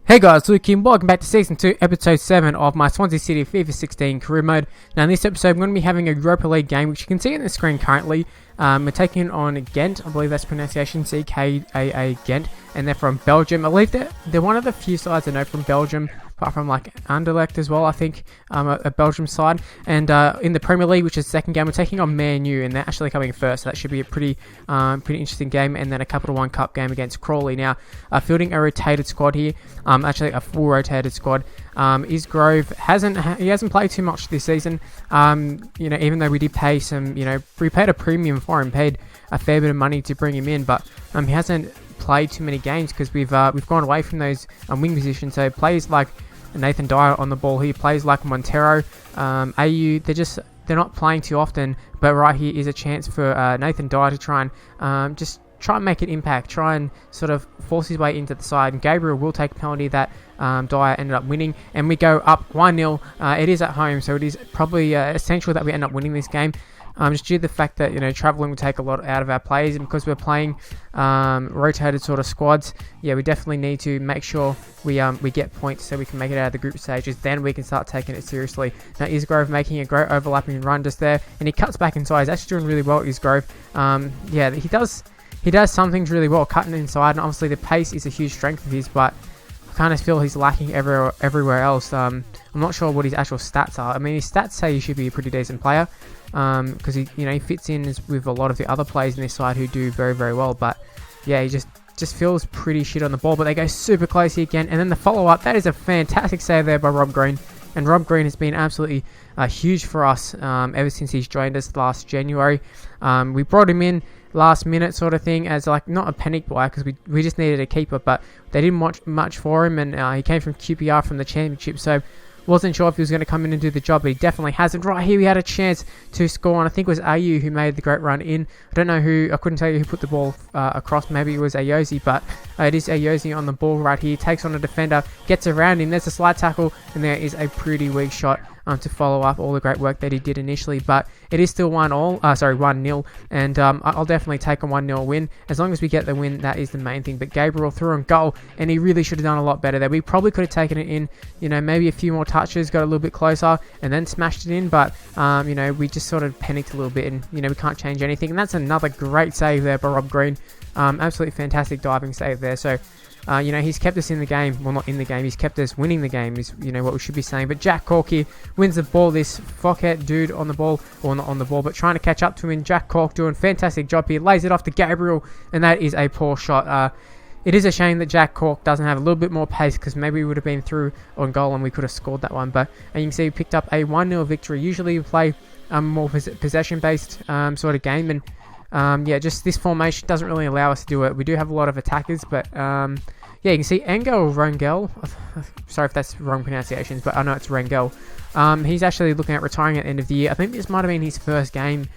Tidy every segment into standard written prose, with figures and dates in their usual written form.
Hey guys, Luke here, welcome back to Season 2, Episode 7 of my Swansea City FIFA 16 career mode. Now in this episode, I'm going to be having a Europa League game, which you can see on the screen currently. We're taking on Ghent, I believe that's pronunciation, C-K-A-A Ghent, and they're from Belgium. I believe they're one of the few sides I know from Belgium, apart from like Anderlecht as well, I think, a Belgium side. And in the Premier League, which is the second game, we're taking on Man U, and they're actually coming first, so that should be a pretty interesting game. And then a Capital One Cup game against Crawley. Now, fielding a rotated squad here, actually a full rotated squad. Isgrove hasn't played too much this season. Even though we did pay some, we paid a premium for him, paid a fair bit of money to bring him in, but he hasn't played too many games because we've gone away from those wing positions. So players like Nathan Dyer on the ball here, players like Montero, AU, they're not playing too often, but right here is a chance for Nathan Dyer to try and try and make an impact, try and sort of force his way into the side. And Gabriel will take a penalty that Dyer ended up winning, and we go up 1-0. It is at home, so it is probably essential that we end up winning this game. Just due to the fact that traveling will take a lot out of our players, and because we're playing rotated sort of squads, we definitely need to make sure we get points so we can make it out of the group stages. Then we can start taking it seriously. Now Isgrove making a great overlapping run just there, and he cuts back inside. He's actually doing really well, Isgrove. He does some things really well, cutting inside, and obviously the pace is a huge strength of his, but I kind of feel he's lacking everywhere else. I'm not sure what his actual stats are. I mean, his stats say he should be a pretty decent player, because he fits in with a lot of the other players in this side who do very, very well. But yeah, he just feels pretty shit on the ball. But they go super close here again, and then the follow-up, that is a fantastic save there by Rob Green. And Rob Green has been absolutely huge for us ever since he's joined us last January. We brought him in last minute sort of thing as like not a panic buy because we just needed a keeper, but they didn't want much for him, and he came from QPR from the Championship, so wasn't sure if he was going to come in and do the job, but he definitely hasn't. Right here we had a chance to score, and I think it was AU who made the great run in. I don't know who, I couldn't tell you who put the ball across. Maybe it was Ayoze, but it is Ayoze on the ball right here, takes on a defender, gets around him, there's a slide tackle, and there is a pretty weak shot to follow up all the great work that he did initially. But it is still 1-0, and I'll definitely take a 1-0 win. As long as we get the win, that is the main thing. But Gabriel threw in goal, and he really should have done a lot better there. We probably could have taken it in, maybe a few more touches, got a little bit closer, and then smashed it in. But we just sort of panicked a little bit, and we can't change anything. And that's another great save there by Rob Green. Absolutely fantastic diving save there. So he's kept us in the game. Well, not in the game. He's kept us winning the game is, what we should be saying. But Jack Cork here wins the ball. This fuckhead dude on the ball, or not on the ball, but trying to catch up to him. Jack Cork doing a fantastic job here. Lays it off to Gabriel, and that is a poor shot. It is a shame that Jack Cork doesn't have a little bit more pace, because maybe we would have been through on goal and we could have scored that one. But you can see we picked up a 1-0 victory. Usually we play more possession-based sort of game, and just this formation doesn't really allow us to do it. We do have a lot of attackers, but you can see Engel Rangel. Sorry if that's wrong pronunciations, but I know it's Rangel. He's actually looking at retiring at the end of the year. I think this might have been his first game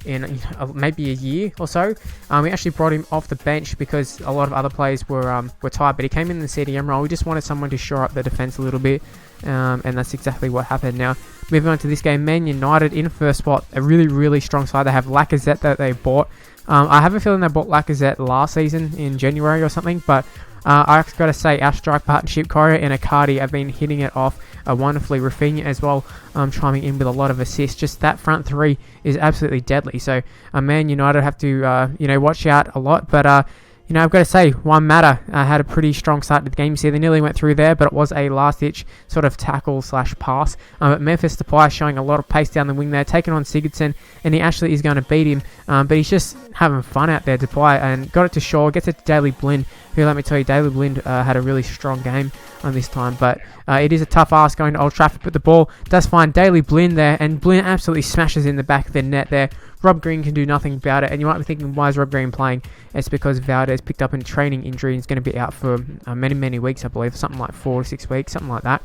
in maybe a year or so. We actually brought him off the bench because a lot of other players were tired, but he came in the CDM role. We just wanted someone to shore up the defense a little bit, and that's exactly what happened. Now, moving on to this game, Man United in first spot, a really, really strong side. They have Lacazette that they bought. I have a feeling they bought Lacazette last season in January or something, but I've got to say, our strike partnership, Correa and Icardi, have been hitting it off wonderfully. Rafinha as well, chiming in with a lot of assists. Just that front three is absolutely deadly. So, Man United have to, watch out a lot. But, I've got to say, Juan Mata had a pretty strong start to the game. You see, they nearly went through there, but it was a last-ditch sort of tackle/pass. But Memphis Depay showing a lot of pace down the wing there, taking on Sigurdsson, and he actually is going to beat him. But he's just having fun out there, Depay, and got it to Shaw, gets it to Daley Blind, who, let me tell you, Daley Blind had a really strong game on this time. But it is a tough ask going to Old Trafford, but the ball does find Daley Blind there, and Blind absolutely smashes in the back of the net there. Rob Green can do nothing about it, and you might be thinking, why is Rob Green playing? It's because Valdez picked up a training injury and is going to be out for many, many weeks, I believe, something like 4 to 6 weeks, something like that.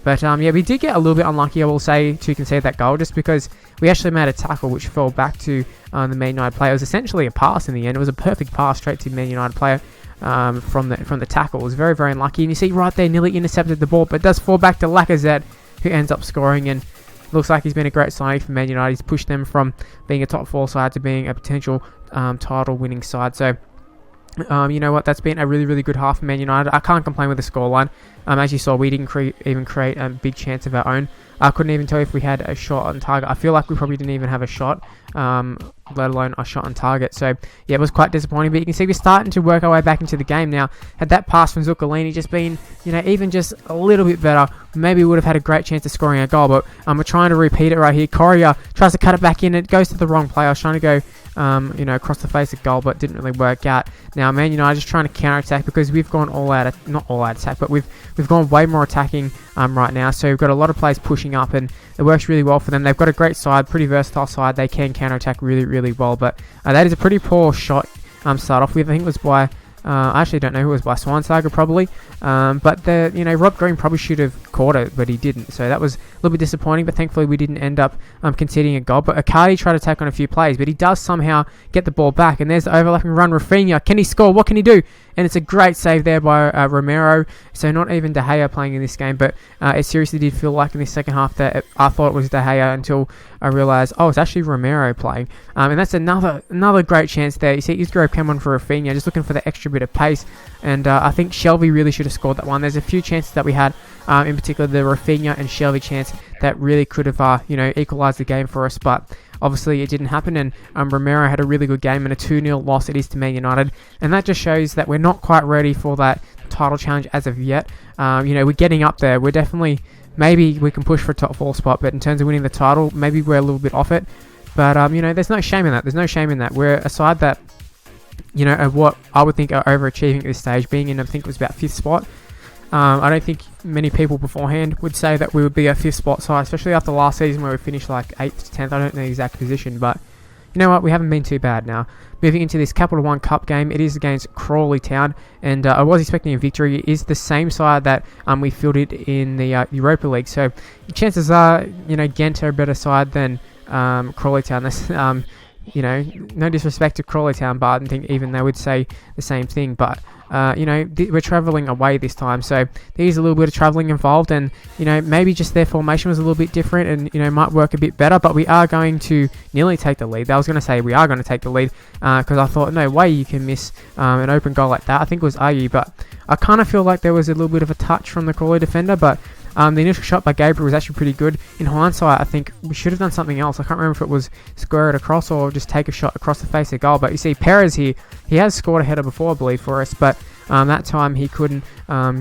But we did get a little bit unlucky, I will say, to concede that goal, just because we actually made a tackle which fell back to the Man United player. It was essentially a pass in the end. It was a perfect pass straight to the Man United player from the tackle. It was very, very unlucky, and you see right there, nearly intercepted the ball, but it does fall back to Lacazette, who ends up scoring, and looks like he's been a great signing for Man United. He's pushed them from being a top 4 side to being a potential title winning side. So You know what? That's been a really, really good half for Man United. I can't complain with the scoreline. As you saw, we didn't even create a big chance of our own. I couldn't even tell you if we had a shot on target. I feel like we probably didn't even have a shot, let alone a shot on target. So, yeah, it was quite disappointing. But you can see we're starting to work our way back into the game now. Had that pass from Zuccolini just been, even just a little bit better, maybe we would have had a great chance of scoring a goal. But we're trying to repeat it right here. Correa tries to cut it back in. It goes to the wrong player. I was trying to go across the face of goal, but didn't really work out. Now, Man United just trying to counter-attack because we've gone not all out attack, but we've gone way more attacking right now. So we've got a lot of players pushing up, and it works really well for them. They've got a great side, pretty versatile side. They can counter-attack really, really well, but that is a pretty poor shot start off with. I think it was by I actually don't know who it was, by Schweinsteiger probably, but Rob Green probably should have caught it, but he didn't, so that was a little bit disappointing. But thankfully we didn't end up conceding a goal. But Icardi tried to attack on a few plays, but he does somehow get the ball back, and there's the overlapping run. Rafinha, can he score? What can he do? And it's a great save there by Romero. So not even De Gea playing in this game, but it seriously did feel like in the second half that I thought it was De Gea until I realised, it's actually Romero playing. And that's another great chance there. You see Isgro came on for Rafinha, just looking for the extra bit of pace. And I think Shelvey really should have scored that one. There's a few chances that we had, in particular the Rafinha and Shelvey chance that really could have equalised the game for us, but obviously it didn't happen, and Romero had a really good game, and a 2-0 loss it is to Man United, and that just shows that we're not quite ready for that title challenge as of yet. We're getting up there. We're definitely, maybe we can push for a top 4 spot, but in terms of winning the title, maybe we're a little bit off it. But there's no shame in that. There's no shame in that. We're a side that, of what I would think are overachieving at this stage, being in, I think it was about 5th spot. I don't think many people beforehand would say that we would be a 5th spot side, especially after last season where we finished like 8th to 10th. I don't know the exact position, but you know what? We haven't been too bad now. Moving into this Capital One Cup game, it is against Crawley Town, and I was expecting a victory. It is the same side that we fielded in the Europa League, so chances are, Ghent are a better side than Crawley Town. That's, no disrespect to Crawley Town, but I don't think even they would say the same thing. But we're travelling away this time, so there's a little bit of travelling involved, and maybe just their formation was a little bit different, and might work a bit better. But we are going to nearly take the lead. I was going to say we are going to take the lead because I thought, no way you can miss an open goal like that. I think it was Ayew, but I kind of feel like there was a little bit of a touch from the Crawley defender, but the initial shot by Gabriel was actually pretty good. In hindsight, I think we should have done something else. I can't remember if it was square it across or just take a shot across the face of goal. But you see Perez here, he has scored a header before, I believe, for us, but that time he couldn't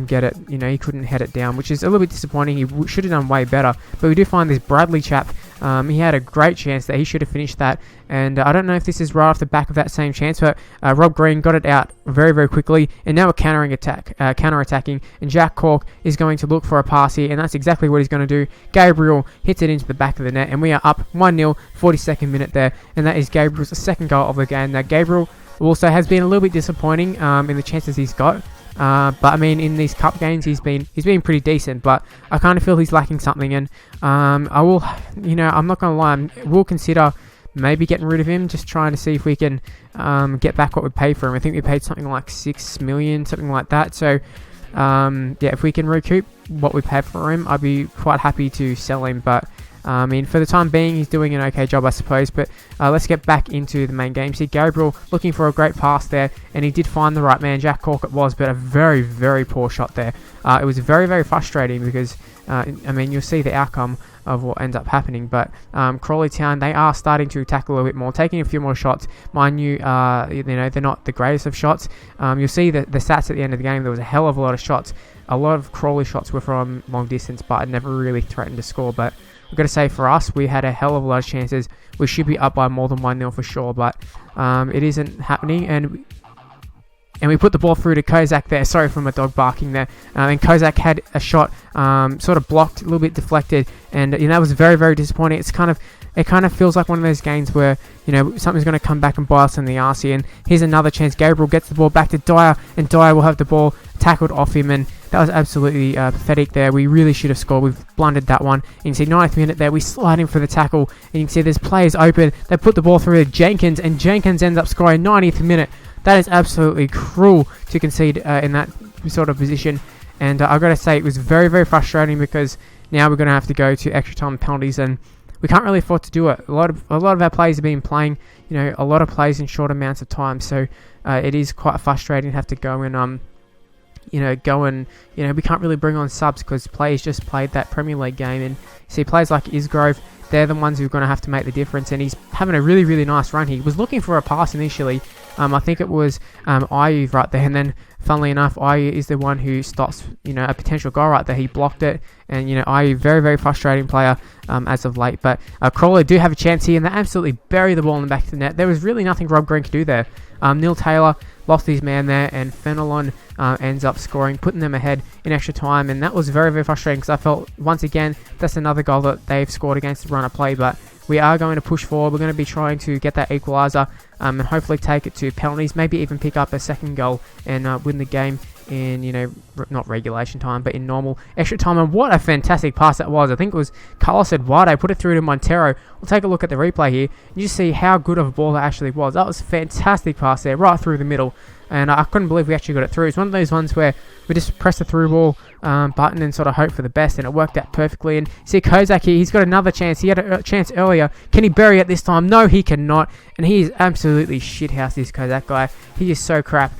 get it, he couldn't head it down, which is a little bit disappointing. He should have done way better. But we do find this Bradley chap, he had a great chance that he should have finished that, and I don't know if this is right off the back of that same chance, but Rob Green got it out very, very quickly, and now we're counter-attacking, and Jack Cork is going to look for a pass here, and that's exactly what he's going to do. Gabriel hits it into the back of the net, and we are up 1-0, 42nd minute there, and that is Gabriel's second goal of the game. Now Gabriel also has been a little bit disappointing in the chances he's got. But I mean, in these cup games, he's been pretty decent. But I kind of feel he's lacking something, and I will, I'm not gonna lie, we'll consider maybe getting rid of him, just trying to see if we can get back what we paid for him. I think we paid something like 6 million, something like that. So if we can recoup what we paid for him, I'd be quite happy to sell him. But I mean, for the time being, he's doing an okay job, I suppose. But let's get back into the main game. See, Gabriel looking for a great pass there, and he did find the right man. Jack Cork it was, but a very, very poor shot there. It was very, very frustrating because, you'll see the outcome of what ends up happening. But Crawley Town, they are starting to attack a little bit more, taking a few more shots. Mind you, they're not the greatest of shots. You'll see the stats at the end of the game. There was a hell of a lot of shots. A lot of Crawley shots were from long distance, but it never really threatened to score. But I've got to say, for us, we had a hell of a lot of chances. We should be up by more than 1-0 for sure, but it isn't happening. And we put the ball through to Kozak there. Sorry for my dog barking there. And Kozak had a shot sort of blocked, a little bit deflected, and that was very, very disappointing. It kind of feels like one of those games where something's going to come back and bite us in the arse here. And here's another chance. Gabriel gets the ball back to Dyer, and Dyer will have the ball tackled off him, and that was absolutely pathetic there. We really should have scored. We've blundered that one. You can see 9th minute there, we slide in for the tackle, and you can see there's players open. They put the ball through to Jenkins, and Jenkins ends up scoring 90th minute. That is absolutely cruel to concede in that sort of position. And I've got to say, it was very, very frustrating because now we're going to have to go to extra time penalties, and we can't really afford to do it. A lot of our players have been playing, a lot of plays in short amounts of time. So it is quite frustrating to have to go and we can't really bring on subs because players just played that Premier League game, and see players like Isgrove, they're the ones who are going to have to make the difference, and he's having a really, really nice run. He was looking for a pass initially. I think it was Ayew right there, and then funnily enough, Ayew is the one who stops a potential goal right there. He blocked it, and Ayew, very, very frustrating player as of late. But Crawley do have a chance here, and they absolutely bury the ball in the back of the net. There was really nothing Rob Green could do there. Neil Taylor lost his man there, and Fenelon ends up scoring, putting them ahead in extra time, and that was very, very frustrating because I felt, once again, that's another goal that they've scored against the run of play. But we are going to push forward. We're going to be trying to get that equaliser and hopefully take it to penalties, maybe even pick up a second goal and win the game in, not regulation time, but in normal extra time. And what a fantastic pass that was. I think it was Carlos Eduardo put it through to Montero. We'll take a look at the replay here, and you see how good of a ball that actually was. That was a fantastic pass there, right through the middle. And I couldn't believe we actually got it through. It's one of those ones where we just press the through ball button and sort of hope for the best, and it worked out perfectly. And see Kozak here, he's got another chance. He had a chance earlier. Can he bury it this time? No, he cannot. And he is absolutely shithouse, this Kozak guy. He is so crap.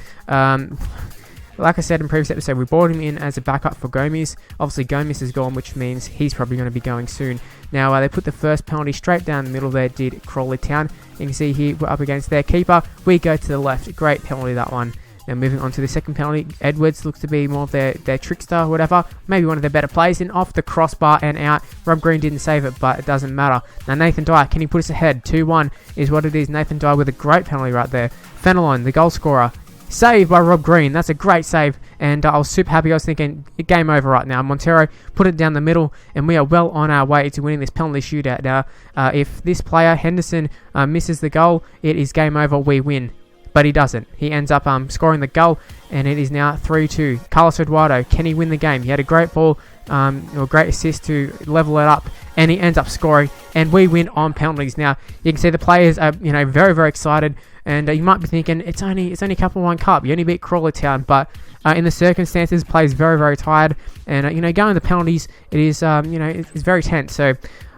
Like I said in previous episode, we brought him in as a backup for Gomes. Obviously, Gomes is gone, which means he's probably going to be going soon. Now, they put the first penalty straight down the middle there, did Crawley Town. You can see here, we're up against their keeper. We go to the left. Great penalty, that one. Now, moving on to the second penalty, Edwards looks to be more of their trickster or whatever. Maybe one of their better plays. And off the crossbar and out. Rob Green didn't save it, but it doesn't matter. Now, Nathan Dyer, can he put us ahead? 2-1 is what it is. Nathan Dyer with a great penalty right there. Fenelon, the goal scorer. Saved by Rob Green. That's a great save, and I was super happy. I was thinking, game over right now. Montero put it down the middle, and we are well on our way to winning this penalty shootout. Now, if this player, Henderson, misses the goal, it is game over. We win. But he doesn't. He ends up scoring the goal, and it is now 3-2. Carlos Eduardo, can he win the game? He had a great ball, or great assist to level it up, and he ends up scoring, and we win on penalties. Now, you can see the players are, very, very excited. And you might be thinking, it's only a Capital One Cup. You only beat Crawley Town, but in the circumstances, players very, very tired, and going to penalties, it is it's very tense. So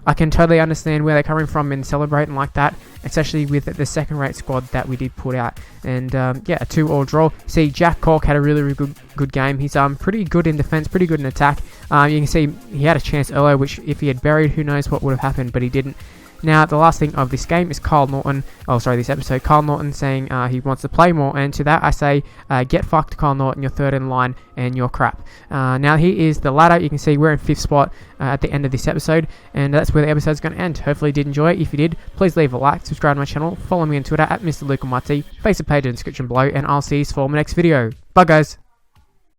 I can totally understand where they're coming from and celebrating like that, especially with the second-rate squad that we did put out. And a 2-2 draw. See, Jack Cork had a really, really good game. He's pretty good in defence, pretty good in attack. You can see he had a chance earlier, which if he had buried, who knows what would have happened, but he didn't. Now, the last thing of this game is this episode, Kyle Norton saying he wants to play more, and to that I say, get fucked, Kyle Norton, you're third in line, and you're crap. Now, here is the ladder. You can see we're in 5th spot at the end of this episode, and that's where the episode's going to end. Hopefully you did enjoy it. If you did, please leave a like, subscribe to my channel, follow me on Twitter at Mr. Luke Almighty, Facebook page in the description below, and I'll see you for my next video. Bye, guys.